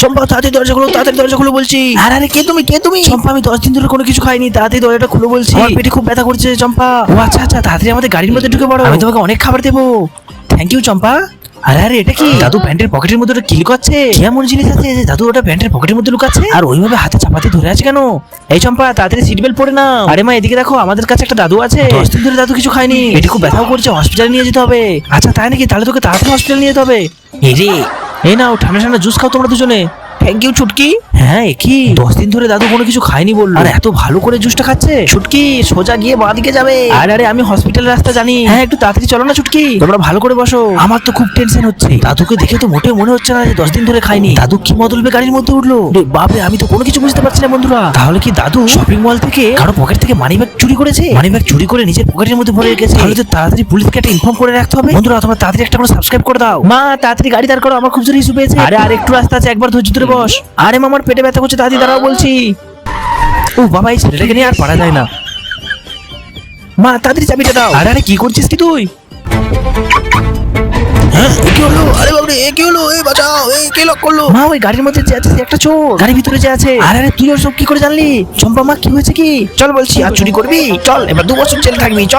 চম্পা তাড়াতাড়ি দরজা খুলো, তাড়াতাড়ি দরজা খুলো বলছি। আরে কে তুমি, কে তুমি? চম্পা আমি 10 দিন ধরে কোনো কিছু খাইনি, তাড়াতাড়ি দরজাটা খুলো বলছি। আমার পেটে খুব ব্যথা করছে চম্পা। ও আচ্ছা আচ্ছা, তাড়াতাড়ি আমাদের গাড়ির মধ্যে ঢুকে পড়ো, আমি তোমাকে অনেক খাবার দেবো। থ্যাংক ইউ চম্পা। আরে আরে এটা কি? দাদু প্যান্টের পকেটের মধ্যে ওটা কি লুকাচ্ছে? কি এমন জিনিস আছে যে দাদু ওটা প্যান্টের পকেটের মধ্যে লুকাচ্ছে আর ওইভাবে হাতে চাপাতে ধরে আছে কেন? এই চম্পা তাড়াতাড়ি সিট বেল্ট পরে নাও। আরে মা এদিকে দেখো, আমাদের কাছে একটা দাদু আছে, 10 দিন ধরে দাদু কিছু খায়নি, পেটে খুব ব্যথাও করছে, হসপিটালে নিয়ে যেতে হবে। আচ্ছা তাই নাকি? তাহলে তোকে তাড়াতাড়ি হসপিটালে নিয়ে যেতে হবে। এই রে, এই নাও ঠান্ডা ঠান্ডা জুস খাও তোমরা দুজনে। Thank you Chhutki. হ্যাঁ কি 10 দিন ধরে দাদু কোনো কিছু খায়নি বললো, আর এত ভালো করে জুসটা খাচ্ছে। ছুটকি সোজা গিয়ে বাঁ দিকে যাবে। আরে আরে আমি হসপিটালের রাস্তা জানি। হ্যাঁ একটু তাড়াতাড়ি চলো না ছুটকি, তোমরা ভালো করে বসো। আমার তো খুব টেনশন হচ্ছে, দাদুকে দেখে তো মোটেও মনে হচ্ছে না যে 10 দিন ধরে খায়নি। দাদু কি মতলবে গাড়ির মধ্যে উঠলো? বাপরে, আমি তো কোনো কিছু বুঝতে পারছি না বন্ধুরা। তাহলে কি দাদু শপিং মল থেকে কারো পকেট থেকে মানি ব্যাগ চুরি করেছে? মানি ব্যাগ চুরি করে নিজের পকেটের মধ্যে ভরে রেখেছে। তাহলে তো তাড়াতাড়ি পুলিশকে একটা ইনফর্ম করে রাখতে হবে। বন্ধুরা তোমরা তাড়াতাড়ি একটা করে সাবস্ক্রাইব করে দাও। মা তাড়াতাড়ি গাড়ি দাঁড় করো, আমার খুব জোরে হিসু পেয়েছে। আরে আর একটু রাস্তা আছে, একবার ধৈর্য ধরে বস। আরে মা আমার পেটে ব্যথা করছে, তাড়াতাড়ি দাঁড়াও বলছি। ও বাবা, এই ছেলেটাকে নিয়ে আর পারা যায় না। মা তাড়াতাড়ি চাবিটা দাও। আরে আরে কি করছিস কি তুই? হ্যাঁ কি হলো? আরে বাবরে এ কি হলো? এই বাঁচাও, এই কে লক করলো? মা ওই গাড়ির মধ্যে যে আছে একটা চোর, গাড়ির ভিতরে যে আছে। আরে আরে তুই ওর সব কি করে জানলি? চম্পা মা কি হয়েছে কি? চল বলছি, আর চুরি করবি? চল এবার 2 বছর জেল থাকবি। চল।